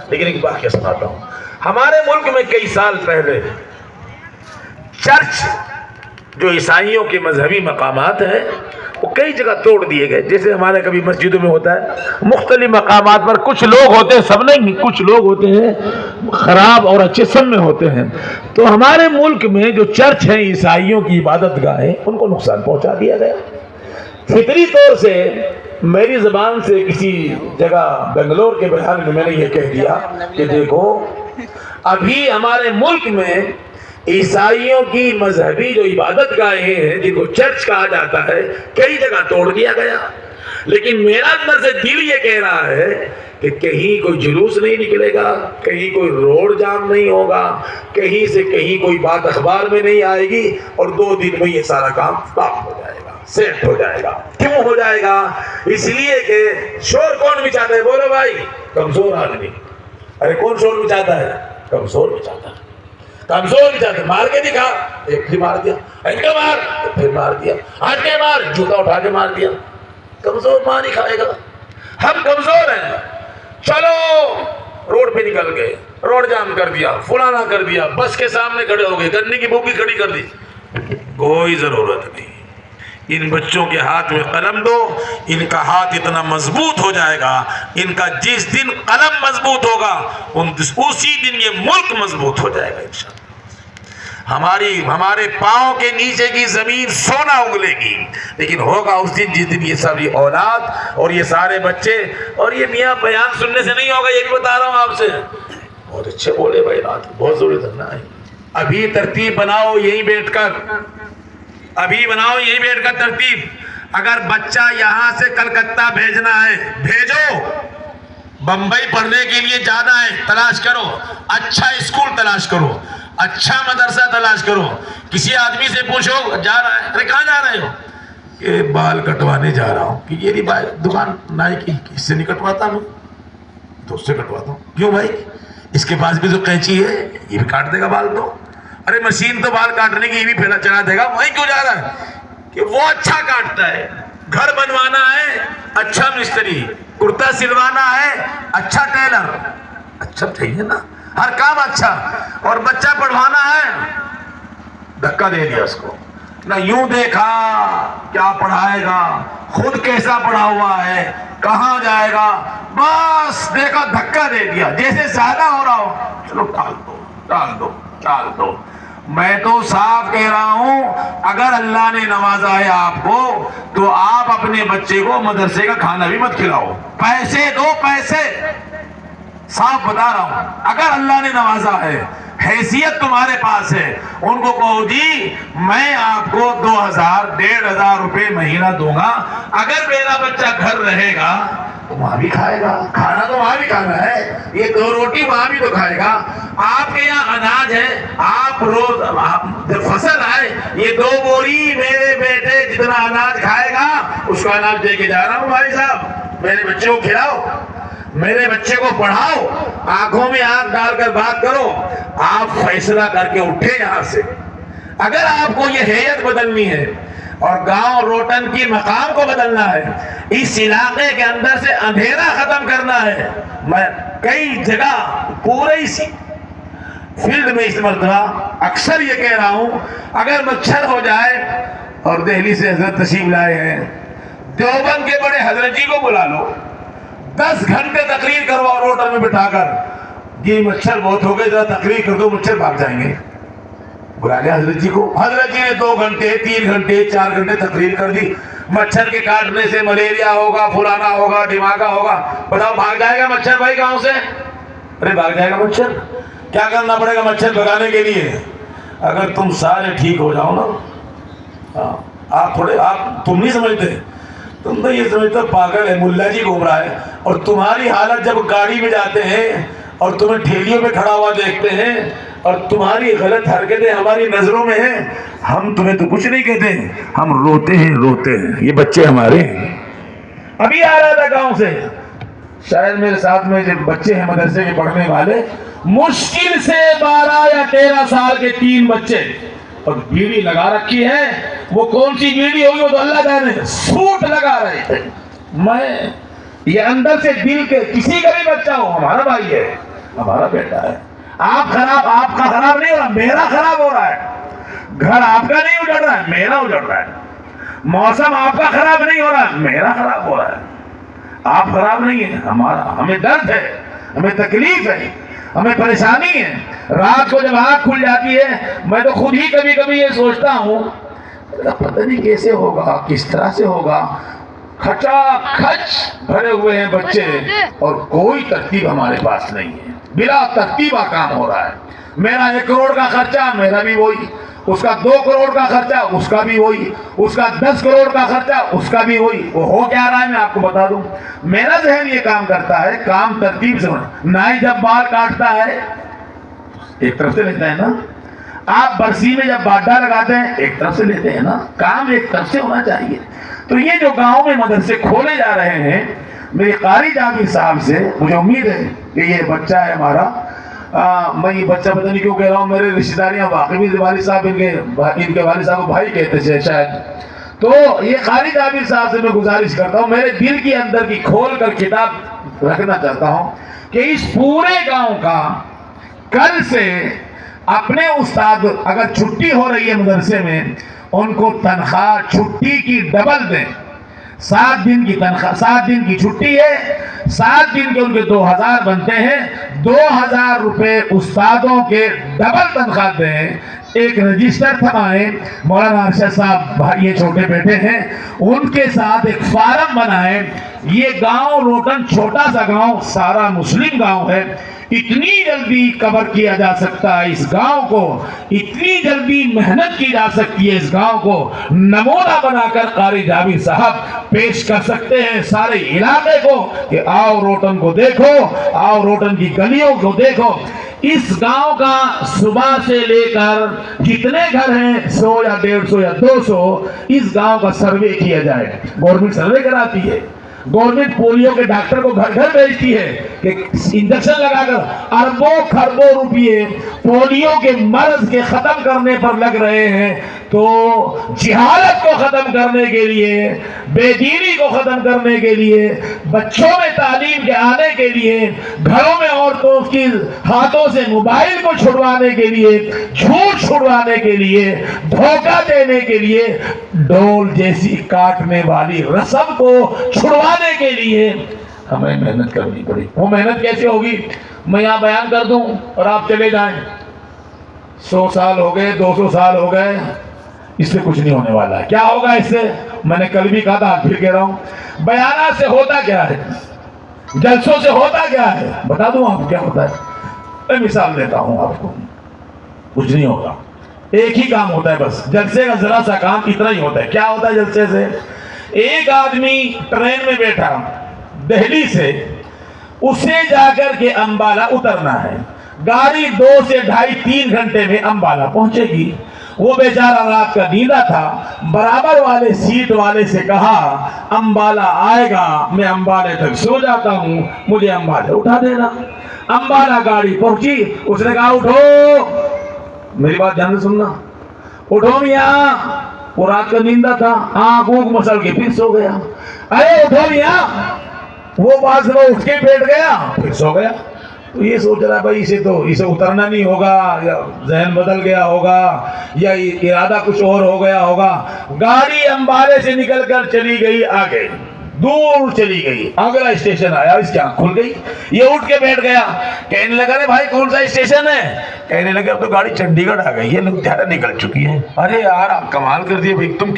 لیکن ایک واقعہ سناتا ہوں. ہمارے ملک میں کئی سال پہلے چرچ جو عیسائیوں کے مذہبی مقامات ہیں وہ کئی جگہ توڑ دیے گئے. جیسے ہمارے کبھی مسجدوں میں ہوتا ہے مختلف مقامات پر کچھ لوگ ہوتے ہیں, سب نہیں, کچھ لوگ ہوتے ہیں خراب اور اچھے سب میں ہوتے ہیں. تو ہمارے ملک میں جو چرچ ہیں عیسائیوں کی عبادت گاہیں ان کو نقصان پہنچا دیا گیا. فطری طور سے میری زبان سے کسی جگہ بنگلور کے بیان میں نے یہ کہہ دیا کہ دیکھو ابھی ہمارے ملک میں عیسائیوں کی مذہبی جو عبادت گاہیں ہیں جن کو چرچ کہا جاتا ہے کئی جگہ توڑ دیا گیا. لیکن میرا اندر سے دل یہ کہہ رہا ہے کہ کہیں کوئی جلوس نہیں نکلے گا, کہیں کوئی روڈ جام نہیں ہوگا, کہیں سے کہیں کوئی بات اخبار میں نہیں آئے گی اور 2 دن میں یہ سارا کام ختم ہو جائے گا, سیٹ ہو جائے گا. کیوں ہو جائے گا؟ اس لیے کہ شور کون مچاتا ہے؟ بولو بھائی, کمزور آدمی. ارے کون شور مچاتا ہے؟ کمزور مچاتا ہے. کمزور مچاتا ہے. مار کے دکھا, ایک بھی مار دیا, ایک کا مار, پھر مار دیا, آج کے مار, جوتا اٹھا کے مار دیا. کمزور ماں نہیں کھائے گا. ہم کمزور ہیں. چلو روڈ پہ نکل گئے, روڈ جام کر دیا, فلانا کر دیا, بس کے سامنے کھڑے ہو گئے, گنے کی بوکی کھڑی کر دی. کوئی ضرورت نہیں. ان بچوں کے ہاتھ میں قلم دو, ان کا ہاتھ اتنا مضبوط ہو جائے گا, ان کا جس دن قلم مضبوط ہوگا اسی دن یہ ملک مضبوط ہو جائے گا انشاءاللہ. ہمارے پاؤں کے نیچے کی زمین سونا اگلے گی, لیکن ہوگا اس دن جس دن یہ ساری اولاد اور یہ سارے بچے, اور یہ میاں بیان سننے سے نہیں ہوگا, یہ بھی بتا رہا ہوں آپ سے. بہت اچھے بولے بھائی, رات بہت ضروری کرنا ہے. ابھی ترتیب بناؤ یہیں بیٹھ کر, ابھی بناؤ یہیں بیٹھ کر ترتیب. اگر بچہ یہاں سے کلکتہ بھیجنا ہے بھیجو, بمبئی پڑھنے کے لیے جانا ہے تلاش کرو, اچھا اسکول تلاش کرو, اچھا مدرسہ تلاش کرو. کسی آدمی سے پوچھو جا رہا ہے, ارے کہاں جا رہے ہو؟ کہ بال کٹوانے جا رہا ہوں. کہ یہ نہیں دکان نائی کی, اس سے نہیں کٹواتا ہوں, تو اس سے کٹواتا ہوں. کیوں بھائی؟ اس کے پاس بھی تو قینچی ہے, یہ بھی کاٹ دے گا بال. تو ارے مشین تو بال کاٹنے کی یہ بھی پھیلا چلا دے گا. وہیں کیوں جا رہا ہے؟ کہ وہ اچھا کاٹتا ہے. گھر بنوانا ہے اچھا مستری, کرتا سلوانا ہے اچھا ٹیلر. اچھا چاہیے نا, ہر کام اچھا. اور بچہ پڑھوانا ہے, دھکا دے دیا اس کو, نہ یوں دیکھا کیا پڑھائے گا, خود کیسا پڑھا ہوا ہے, کہاں جائے گا, بس دیکھا دھکا دے دیا. جیسے زیادہ ہو رہا ہو, چلو ٹال دو ٹال دو ٹال دو. میں تو صاف کہہ رہا ہوں اگر اللہ نے نوازا ہے آپ کو تو آپ اپنے بچے کو مدرسے کا کھانا بھی مت کھلاؤ, پیسے دو, پیسے. صاف بتا رہا ہوں, اگر اللہ نے نوازا ہے, حیثیت تمہارے پاس ہے, ان کو کہو جی میں آپ کو 2000-1500 روپے مہینہ دوں گا, اگر میرا بچہ گھر رہے گا تو وہاں بھی کھائے گا, کھانا تو وہاں بھی کھانا ہے, یہ 2 روٹی وہاں بھی تو کھائے گا. آپ کے یہاں اناج ہے, آپ روز جب فصل آئے یہ 2 بوری میرے بیٹے جتنا اناج کھائے گا اس کا اناج دے کے جا رہا ہوں بھائی صاحب. میرے بچے کو کھلاؤ, میرے بچے کو پڑھاؤ, آنکھوں میں آنکھ ڈال کر بات کرو. آپ فیصلہ کر کے اٹھے یہاں سے. اگر آپ کو یہ ہیئت بدلنی ہے اور گاؤں روٹن کی مقام کو بدلنا ہے, اس علاقے کے اندر سے اندھیرا ختم کرنا ہے, میں کئی جگہ پورے اسی فیلڈ میں اس مرتبہ اکثر یہ کہہ رہا ہوں, اگر مچھر ہو جائے, اور دہلی سے حضرت تشریف لائے ہیں, دیوبند کے بڑے حضرت جی کو بلا لو, 10 گھنٹے تقریر کرواؤ روڈر میں بٹھا کر, یہ مچھر بہت ہو گئے, ذرا تقریر کر دو, مچھر بھاگ جائیں گے. بلا لیا حضرت جی کو, حضرت جی نے 2 گھنٹے 3 گھنٹے 4 گھنٹے تقریر کر دی. مچھر کے کاٹنے سے ملیریا ہوگا, فلانا ہوگا, دماغہ ہوگا. بتاؤ بھاگ جائے گا مچھر بھائی گاؤں سے؟ ارے بھاگ جائے گا مچھر. کیا کرنا پڑے گا مچھر بھگانے کے لیے؟ اگر تم سارے ٹھیک ہو جاؤ نا, آپ تم نہیں سمجھتے, تم تو یہ سمجھتے پاگل ہے, ملا جی گھوم رہا ہے. اور تمہاری حالت جب گاڑی میں جاتے ہیں اور تمہیں ٹھیلیوں پہ کھڑا ہوا دیکھتے ہیں اور تمہاری غلط حرکتیں ہماری نظروں میں ہیں, ہم تمہیں تو کچھ نہیں کہتے, ہم روتے ہیں. یہ بچے ہمارے ہیں. ابھی آ رہا تھا گاؤں سے, شاید میرے ساتھ میں جو بچے ہیں مدرسے کے پڑھنے والے, مشکل سے 12 یا 13 سال کے 3 بچے, اور بیڑی لگا رکھی ہے. وہ کون سی بیڑی ہوگی وہ تو اللہ جانے, سوٹ لگا رہے. میں یہ اندر سے دل کے کسی کا بھی بچہ ہو ہمارا بھائی ہے، ہمارا بیٹا ہے. آپ کا خراب نہیں ہو رہا، میرا خراب ہو رہا ہے. گھر آپ کا نہیں اجڑ رہا ہے، میرا اجڑ رہا ہے. موسم آپ کا خراب نہیں ہو رہا ہے، میرا خراب ہو رہا ہے. آپ خراب نہیں ہے، ہمیں درد ہے، ہمیں تکلیف ہے، ہمیں پریشانی ہے. رات کو جب آنکھ کھل جاتی ہے میں تو خود ہی کبھی کبھی یہ سوچتا ہوں پتہ نہیں کیسے ہوگا، کس طرح سے ہوگا. کھچا کھچ بھرے ہوئے ہیں بچے اور کوئی ترتیب ہمارے پاس نہیں ہے. بلا ترتیبہ کام ہو رہا ہے. میرا 1 کروڑ کا خرچہ، میرا بھی وہی. اس کا 2 کروڑ کا خرچہ، اس کا بھی وہی. اس کا 10 کروڑ کا خرچہ، اس کا بھی وہی. وہ ہو کیا رہا ہے میں آپ کو بتا دوں. میرا ذہن یہ کام کرتا ہے، کام ترتیب سے ہونا. نائی جب بال کاٹتا ہے ایک طرف سے لیتا ہے نا. آپ برسی میں جب باڈا لگاتے ہیں ایک طرف سے لیتے ہیں نا. کام ایک طرف سے ہونا چاہیے. تو یہ جو گاؤں میں مدرسے کھولے جا رہے ہیں، میرے قاری جابر صاحب سے مجھے امید ہے کہ یہ بچہ ہے ہمارا. میں یہ بچہ پتہ نہیں کیوں کہہ رہا ہوں، میرے رشتہ داریاں واقعی والد صاحب ان کے والد صاحب کو بھائی کہتے تھے شاید. تو یہ قاری جابر صاحب سے میں گزارش کرتا ہوں، میرے دل کے اندر کی کھول کر کتاب رکھنا چاہتا ہوں کہ اس پورے گاؤں کا کل سے اپنے استاد اگر چھٹی ہو رہی ہے مدرسے میں، ان کو تنخواہ چھٹی کی ڈبل دیں. 7 دن کی تنخواہ، 7 دن کی چھٹی ہے، 7 دن کے ان کے 2000 بنتے ہیں. 2000 روپے استادوں کے ڈبل تنخواہ دیں. ایک رجسٹر تھمائیں، مولانا ارشد صاحب یہ چھوٹے بیٹے ہیں، ان کے ساتھ ایک فارم بنائیں. یہ گاؤں روٹن چھوٹا سا گاؤں، سارا مسلم گاؤں ہے. اتنی جلدی کور کیا جا سکتا ہے اس گاؤں کو، اتنی جلدی محنت کی جا سکتی ہے اس گاؤں کو. نمونہ بنا کر قاری جابر صاحب پیش کر سکتے ہیں سارے علاقے کو کہ آؤ روٹن کو دیکھو، آؤ روٹن کی گلیوں کو دیکھو. اس گاؤں کا صبح سے لے کر جتنے گھر ہیں 100 یا 150 یا 200 اس گاؤں کا سروے کیا جائے. گورنمنٹ سروے کراتی ہے. گورنمنٹ پولیو کے ڈاکٹر کو گھر گھر بھیجتی ہے کہ انجیکشن لگا کر اربوں خربوں روپیے پولیو کے مرض کے ختم کرنے پر لگ رہے ہیں. تو جہالت کو ختم کرنے کے لیے، بے دینی کو ختم کرنے کے لیے، بچوں میں تعلیم کے آنے کے لیے، گھروں میں عورتوں کی ہاتھوں سے موبائل کو چھڑوانے کے لیے، جھوٹ چھڑوانے کے لیے، دھوکہ دینے کے لیے، ڈول جیسی کاٹنے والی رسم کو چھڑوانے کے لیے ہمیں محنت کرنی پڑی. وہ محنت کیسے ہوگی میں یہاں بیان کر دوں اور آپ چلے جائیں. 100 سال ہو گئے، 200 سال ہو گئے، اس سے کچھ نہیں ہونے والا ہے. کیا ہوگا اس سے؟ میں نے کل بھی کہا تھا، آج پھر کہہ رہا ہوں. بیانات سے ہوتا کیا ہے؟ جلسوں سے ہوتا کیا ہے؟ بتا دوں آپ کیا ہوتا ہے. میں مثال دیتا ہوں آپ کو. کچھ نہیں ہوگا، ایک ہی کام ہوتا ہے بس. جلسے کا ذرا سا کام اتنا ہی ہوتا ہے. کیا ہوتا ہے جلسے سے؟ ایک آدمی ٹرین میں بیٹھا دہلی سے، اسے جا کر کے امبالہ اترنا ہے. گاڑی 2 سے 2.5 3 گھنٹے میں امبالہ پہنچے گی. وہ بیچارہ رات کا نیندہ تھا. برابر والے سیٹ والے سے کہا امبالہ آئے گا، میں امبالے تک سو جاتا ہوں، مجھے امبالہ اٹھا دینا. امبالہ گاڑی پہنچی، اس نے کہا اٹھو. میری بات دھیان سے سننا، اٹھو میاں. وہ رات کا نیندہ تھا، آنکھوں مسل کے پھر سو گیا. ارے اٹھو میاں. وہ باز وہ اٹھ کے بیٹھ گیا، پھر سو گیا. تو یہ سوچ رہا ہے بھائی اسے اترنا نہیں ہوگا، یا ذہن بدل گیا ہوگا، یا ارادہ کچھ اور ہو گیا ہوگا. گاڑی امبالے سے نکل کر چلی گئی آگے، دور چلی گئی. اگلا اسٹیشن آیا، اس کی آنکھ کھل گئی. یہ اٹھ کے بیٹھ گیا. کہنے لگا رے بھائی کون سا اسٹیشن ہے؟ کہنے لگا اب تو گاڑی چنڈی گڑھ آ گئی ہے، لدھیانہ نکل چکی ہے. ارے یار آپ کمال کر دیے بھائی، تم